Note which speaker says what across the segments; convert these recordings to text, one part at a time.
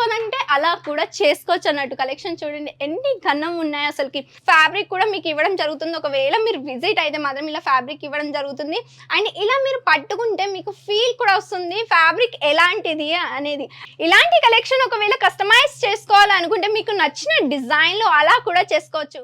Speaker 1: చేసుకోవాలంటే అలా కూడా చేసుకోవచ్చు అన్నట్టు. కలెక్షన్ చూడండి ఎన్ని ఘనం ఉన్నాయి అసలుకి. ఫ్యాబ్రిక్ కూడా మీకు ఇవ్వడం జరుగుతుంది. ఒకవేళ మీరు విజిట్ అయితే మాత్రం ఇలా ఫ్యాబ్రిక్ ఇవ్వడం జరుగుతుంది. అండ్ ఇలా మీరు పట్టుకుంటే మీకు ఫీల్ కూడా వస్తుంది ఫ్యాబ్రిక్ ఎలాంటిది అనేది. ఇలాంటి కలెక్షన్ ఒకవేళ కస్టమైజ్ చేసుకోవాలనుకుంటే మీకు నచ్చిన డిజైన్లో అలా కూడా చేసుకోవచ్చు.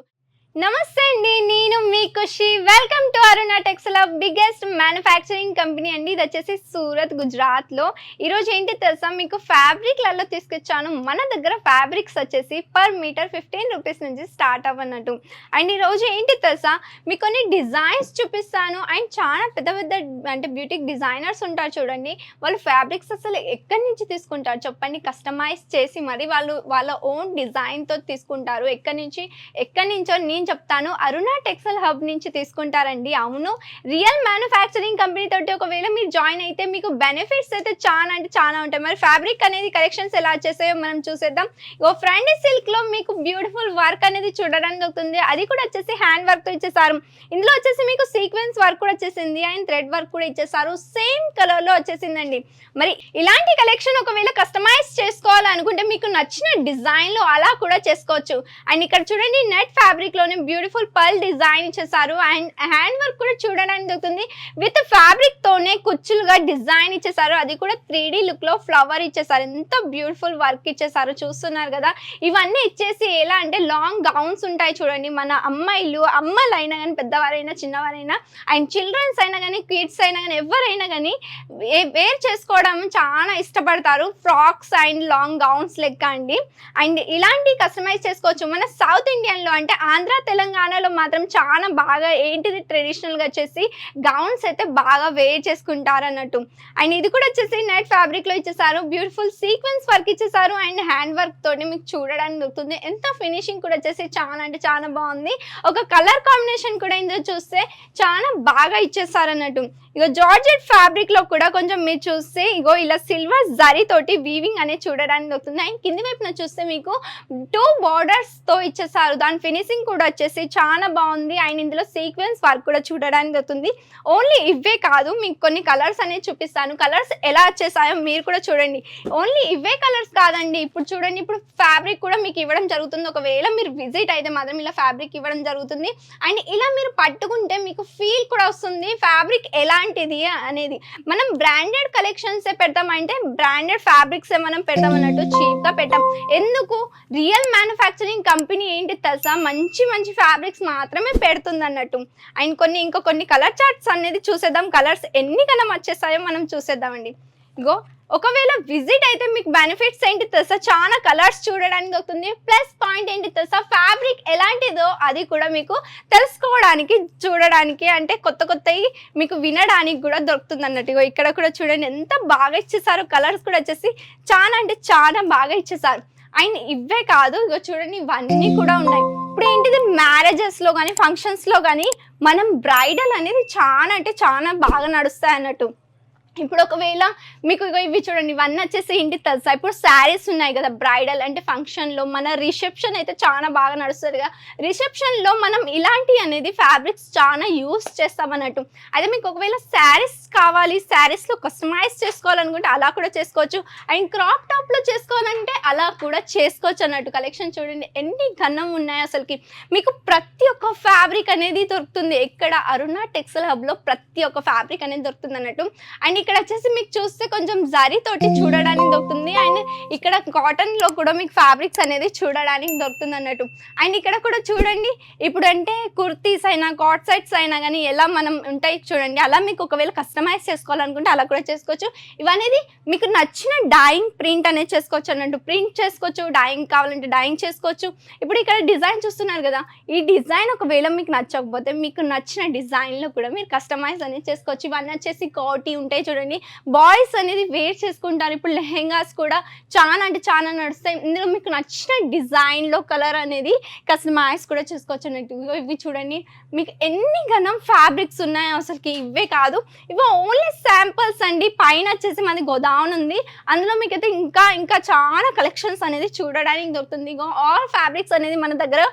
Speaker 1: నమస్తే అండి, నేను మీ Khushi. Welcome to Aruna textile, biggest manufacturing company అండి. ఇది వచ్చేసి సూరత్, గుజరాత్లో. ఈరోజు ఏంటి తెలుసా, మీకు ఫ్యాబ్రిక్లలో తీసుకొచ్చాను. మన దగ్గర ఫ్యాబ్రిక్స్ వచ్చేసి పర్ మీటర్ 15 రూపీస్ నుంచి స్టార్ట్ అవ్వనట్టు. అండ్ ఈరోజు ఏంటి తెలుసా, మీకు కొన్ని డిజైన్స్ చూపిస్తాను. అండ్ చాలా పెద్ద పెద్ద అంటే బ్యూటిక్ డిజైనర్స్ ఉంటారు చూడండి, వాళ్ళు ఫ్యాబ్రిక్స్ అసలు ఎక్కడి నుంచి తీసుకుంటారు చెప్పండి, కస్టమైజ్ చేసి మరి వాళ్ళు వాళ్ళ ఓన్ డిజైన్తో తీసుకుంటారు. ఎక్కడి నుంచో నేను చెప్తాను. అరుణ టెక్స్టైల్ హబ్ నుంచి తీసుకుంటారండి. అవును, రియల్ మ్యానుఫ్యాక్చరింగ్ కంపెనీ తోటి ఒకవేళ మీరు జాయిన్ అయితే మీకు బెనిఫిట్స్ అయితే చాలా అంటే చాలా ఉంటాయి. మరి ఫ్యాబ్రిక్ అనేది కలెక్షన్స్ ఎలా వచ్చేసాయో మనం చూసేద్దాం. ఫ్రెండ్ సిల్క్ లో మీకు బ్యూటిఫుల్ వర్క్ అనేది చూడడానికి దొరుకుతుంది. అది కూడా వచ్చేసి హ్యాండ్ వర్క్ తో ఇచ్చేసారు. ఇందులో వచ్చేసి మీకు సీక్వెన్స్ వర్క్ కూడా వచ్చేసింది అండ్ థ్రెడ్ వర్క్ కూడా ఇచ్చేసారు. సేమ్ కలర్ లో వచ్చేసిందండి. మరి ఇలాంటి కలెక్షన్ ఒకవేళ కస్టమైజ్ చేసుకోవాలనుకుంటే మీకు నచ్చిన డిజైన్ లో అలా కూడా చేసుకోవచ్చు. అండ్ ఇక్కడ చూడండి, నెట్ ఫ్యాబ్రిక్ లో బ్యూటిఫుల్ పర్ల్ డిజైన్ ఇచ్చేసారు. అండ్ హ్యాండ్ వర్క్ కూడా చూడడానికి దొరుకుతుంది. విత్ ఫ్యాబ్రిక్ తోనే కుచ్చులుగా డిజైన్ ఇచ్చేసారు. అది కూడా 3D లుక్ లో ఫ్లవర్ ఇచ్చేసారు. ఎంత బ్యూటిఫుల్ వర్క్ ఇచ్చేసారు చూస్తున్నారు కదా. ఇవన్నీ ఇచ్చేసి ఎలా అంటే లాంగ్ గౌన్స్ ఉంటాయి చూడండి. మన అమ్మలైనా కానీ, పెద్దవారైనా చిన్నవారైనా, అండ్ చిల్డ్రన్స్ అయినా కానీ, కిడ్స్ అయినా కానీ, ఎవరైనా కానీ వేర్ చేసుకోవడం చాలా ఇష్టపడతారు. ఫ్రాక్స్ అండ్ లాంగ్ గౌన్స్ లెక్క అండి. అండ్ ఇలాంటి కస్టమైజ్ చేసుకోవచ్చు. మన సౌత్ ఇండియన్ లో అంటే ఆంధ్ర, తెలంగాణలో మాత్రం చాలా బాగా ఏంటిది ట్రెడిషనల్గా వచ్చేసి గౌన్స్ అయితే బాగా వేర్ చేసుకుంటారు అన్నట్టు. అండ్ ఇది కూడా వచ్చేసి నెట్ ఫ్యాబ్రిక్లో ఇచ్చేసారు. బ్యూటిఫుల్ సీక్వెన్స్ వర్క్ ఇచ్చేసారు. అండ్ హ్యాండ్ వర్క్ తోటి మీకు చూడడానికి దొరుకుతుంది. ఎంత ఫినిషింగ్ కూడా వచ్చేసి చాలా అంటే చాలా బాగుంది. ఒక కలర్ కాంబినేషన్ కూడా ఇందులో చూస్తే చాలా బాగా ఇచ్చేసారు అన్నట్టు. జార్జెట్ ఫ్యాబ్రిక్ లో కూడా కొంచెం మీరు చూస్తే ఇలా సిల్వర్ జరీ తోటి వీవింగ్ అనేది చూడడానికి దొరుకుతుంది. అండ్ కింది వైపున చూస్తే మీకు 2 బార్డర్స్ తో ఇచ్చేసారు. దాని ఫినిషింగ్ కూడా వచ్చేసి చాలా బాగుంది. అండ్ ఇందులో సీక్వెన్స్ వర్క్ కూడా చూడడానికి దొరుకుతుంది. ఓన్లీ ఇవే కాదు, మీకు కొన్ని కలర్స్ అనేది చూపిస్తాను. కలర్స్ ఎలా వచ్చేసాయో మీరు కూడా చూడండి. ఓన్లీ ఇవే కలర్స్ కాదండి, ఇప్పుడు చూడండి, ఇప్పుడు ఫ్యాబ్రిక్ కూడా మీకు ఇవ్వడం జరుగుతుంది. ఒకవేళ మీరు విజిట్ అయితే మాత్రం ఇలా ఫ్యాబ్రిక్ ఇవ్వడం జరుగుతుంది. అండ్ ఇలా మీరు పట్టుకుంటే మీకు ఫీల్ కూడా వస్తుంది ఫ్యాబ్రిక్ ఎలాంటిది అనేది. మనం బ్రాండెడ్ కలెక్షన్స్ పెడతామంటే బ్రాండెడ్ ఫ్యాబ్రిక్స్ మనం పెడతాం అన్నట్టు, చీప్ గా పెట్టాం. ఎందుకు, రియల్ మ్యానుఫ్యాక్చరింగ్ కంపెనీ ఏంటి తెలుసా, మంచి మంచి ఫ్యాబ్రిక్స్ మాత్రమే పెడుతుంది అన్నట్టు. అండ్ కొన్ని కలర్ చార్ట్స్ అనేది చూసేద్దాం. కలర్స్ ఎన్ని కన్నా వచ్చేస్తాయో మనం చూసేద్దామండి. ఒకవేళ విజిట్ అయితే మీకు బెనిఫిట్స్ ఏంటి తెలుసా, చాలా కలర్స్ చూడడానికి దొరుకుతుంది. ప్లస్ పాయింట్ ఏంటి తెలుసా, ఫ్యాబ్రిక్ ఎలాంటిదో అది కూడా మీకు తెలుసుకోవడానికి, చూడడానికి, అంటే కొత్తవి మీకు వినడానికి కూడా దొరుకుతుంది అన్నట్టు. ఇక్కడ కూడా చూడండి ఎంత బాగా ఇచ్చేసారు. కలర్స్ కూడా వచ్చేసి చాలా అంటే చాలా బాగా ఇచ్చేసారు. అండ్ ఇవే కాదు, చూడండి ఇవన్నీ కూడా ఉన్నాయి. ఇప్పుడు ఏంటిది, మ్యారేజెస్లో కానీ, ఫంక్షన్స్లో కానీ మనం బ్రైడల్ అనేది చాలా అంటే చాలా బాగా నడుస్తాయి అన్నట్టు. ఇప్పుడు ఒకవేళ మీకు ఇవి చూడండి, ఇవన్నీ వచ్చేసి ఏంటి తెలుసా, ఇప్పుడు శారీస్ ఉన్నాయి కదా బ్రైడల్ అంటే ఫంక్షన్లో, మన రిసెప్షన్ అయితే చాలా బాగా నడుస్తుంది కదా. రిసెప్షన్లో మనం ఇలాంటి అనేది ఫ్యాబ్రిక్స్ చాలా యూస్ చేస్తాం అన్నట్టు. అదే మీకు ఒకవేళ శారీస్ కావాలి, శారీస్లో కస్టమైజ్ చేసుకోవాలనుకుంటే అలా కూడా చేసుకోవచ్చు. అండ్ క్రాప్ టాప్లో చేసుకోవాలంటే అలా కూడా చేసుకోవచ్చు అన్నట్టు. కలెక్షన్ చూడండి ఎన్ని ఘనం ఉన్నాయి అసలుకి. మీకు ప్రతి ఒక్క ఫ్యాబ్రిక్ అనేది దొరుకుతుంది. ఎక్కడ అరుణ టెక్స్టైల్ హబ్లో ప్రతి ఒక్క ఫ్యాబ్రిక్ అనేది దొరుకుతుంది అన్నట్టు. అండ్ ఇక్కడ వచ్చేసి మీకు చూస్తే కొంచెం జరీ తోటి చూడడానికి దొరుకుతుంది. అండ్ ఇక్కడ కాటన్ లో కూడా మీకు ఫ్యాబ్రిక్స్ అనేది చూడడానికి దొరుకుతుంది అన్నట్టు. అండ్ ఇక్కడ కూడా చూడండి, ఇప్పుడు అంటే కుర్తీస్ అయినా, కాట్ సెట్స్ అయినా కానీ ఎలా మనం ఉంటాయి చూడండి, అలా మీకు ఒకవేళ కస్టమైజ్ చేసుకోవాలనుకుంటే అలా కూడా చేసుకోవచ్చు. ఇవనేది మీకు నచ్చిన డాయింగ్ ప్రింట్ అనేది చేసుకోవచ్చు అన్నట్టు. ప్రింట్ చేసుకోవచ్చు, డాయింగ్ కావాలంటే డాయింగ్ చేసుకోవచ్చు. ఇప్పుడు ఇక్కడ డిజైన్ చూస్తున్నారు కదా, ఈ డిజైన్ ఒకవేళ మీకు నచ్చకపోతే మీకు నచ్చిన డిజైన్లో కూడా మీరు కస్టమైజ్ అనేది చేసుకోవచ్చు. ఇవన్నీ వచ్చేసి కోటి ఉంటాయి చూడండి, బాయ్స్ అనేది వేర్ చేసుకుంటారు. ఇప్పుడు లెహెంగాస్ కూడా చాలా అంటే చాలా నడుస్తాయి. ఇందులో మీకు నచ్చిన డిజైన్లో కలర్ అనేది కస్టమైజ్ కూడా చేసుకోవచ్చు అన్నట్టు. ఇవి చూడండి మీకు ఎన్ని ఘనం ఫ్యాబ్రిక్స్ ఉన్నాయో అసలుకి. ఇవే కాదు, ఇవి ఓన్లీ శాంపుల్స్ అండి. పైన వచ్చేసి మనది గోదావన్ ఉంది, అందులో మీకు అయితే ఇంకా చాలా కలెక్షన్స్ అనేది చూడడానికి దొరుకుతుంది. ఆల్ ఫ్యాబ్రిక్స్ అనేది మన దగ్గర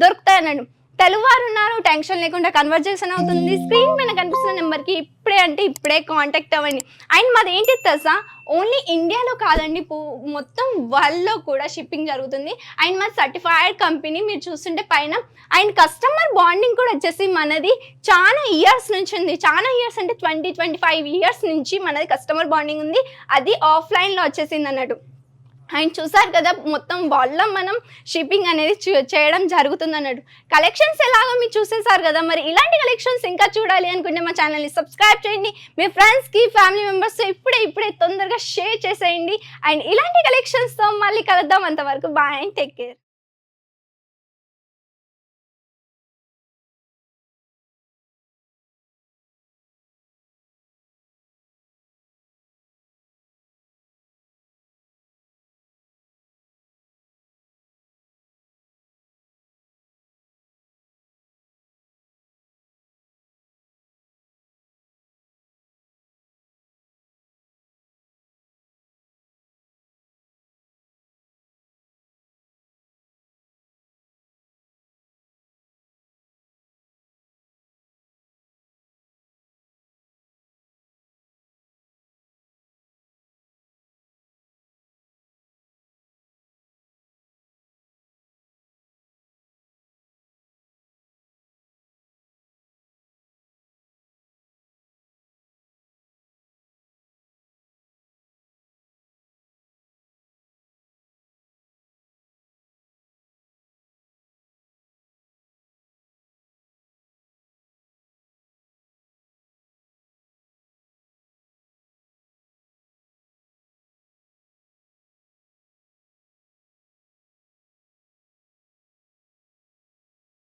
Speaker 1: దొరుకుతాయి అన్నట్టు. తెలుగువారు ఉన్నారు, టెన్షన్ లేకుండా కన్వర్జేషన్ అవుతుంది. స్క్రీన్ పైన కనిపిస్తున్న నెంబర్కి ఇప్పుడే అంటే ఇప్పుడే కాంటాక్ట్ అవ్వండి. అండ్ మాది ఏంటి తెలుసా, ఓన్లీ ఇండియాలో కాదండి, మొత్తం వరల్డ్లో కూడా షిప్పింగ్ జరుగుతుంది. అండ్ మాది సర్టిఫైడ్ కంపెనీ మీరు చూస్తుంటే పైన. అండ్ కస్టమర్ బాండింగ్ కూడా వచ్చేసి మనది చాలా ఇయర్స్ నుంచి ఉంది. చాలా ఇయర్స్ అంటే 25 ఇయర్స్ నుంచి మనది కస్టమర్ బాండింగ్ ఉంది. అది ఆఫ్లైన్లో వచ్చేసింది అన్నట్టు. అండ్ చూసారు కదా, మొత్తం వాళ్ళ మనం షిప్పింగ్ అనేది చేయడం జరుగుతుంది అన్నట్టు. కలెక్షన్స్ ఎలాగో మీరు చూసేసారు కదా, మరి ఇలాంటి కలెక్షన్స్ ఇంకా చూడాలి అనుకుంటే మా ఛానల్ని సబ్స్క్రైబ్ చేయండి. మీ ఫ్రెండ్స్కి, ఫ్యామిలీ మెంబర్స్తో ఇప్పుడే తొందరగా షేర్ చేసేయండి. అండ్ ఇలాంటి కలెక్షన్స్తో మళ్ళీ కలుద్దాం. అంతవరకు బాయ్ అండ్ టేక్ కేర్.